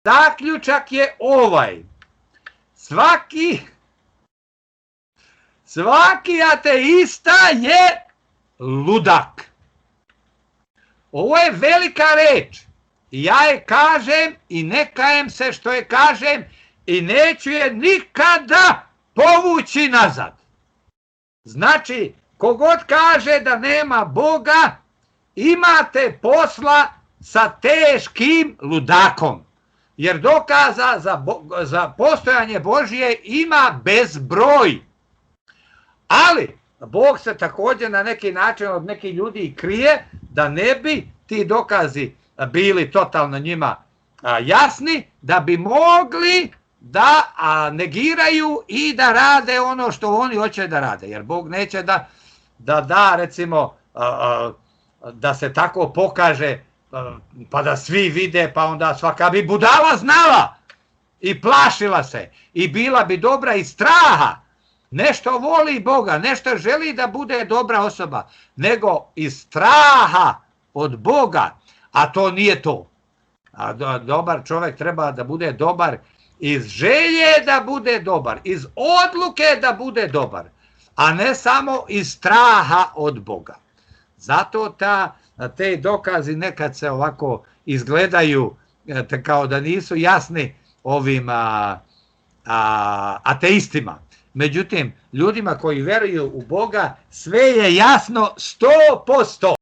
Zaključak je ovaj. Svaki ateista je ludak. Ovo je velika reč. Ja je kažem i ne kajem se što je kažem i neću je nikada povući nazad. Znači, kogod kaže da nema Boga, imate posla sa teškim ludakom. Jer dokaza za postojanje Božije ima bezbroj. Ali, Bog se također na neki način od nekih ljudi krije da ne bi ti dokazi bili totalno njima jasni, da bi mogli da negiraju i da rade ono što oni hoće da rade. Jer Bog neće da recimo, da se tako pokaže, pa da svi vide, pa onda svaka bi budala znala i plašila se i bila bi dobra iz straha. Nešto voli Boga, nešto želi da bude dobra osoba, nego iz straha od Boga, a to nije to. A dobar čovjek treba da bude dobar iz želje da bude dobar, iz odluke da bude dobar, a ne samo iz straha od Boga. Zato te dokazi nekad se ovako izgledaju kao da nisu jasni ovim ateistima. Međutim, ljudima koji veruju u Boga sve je jasno 100%.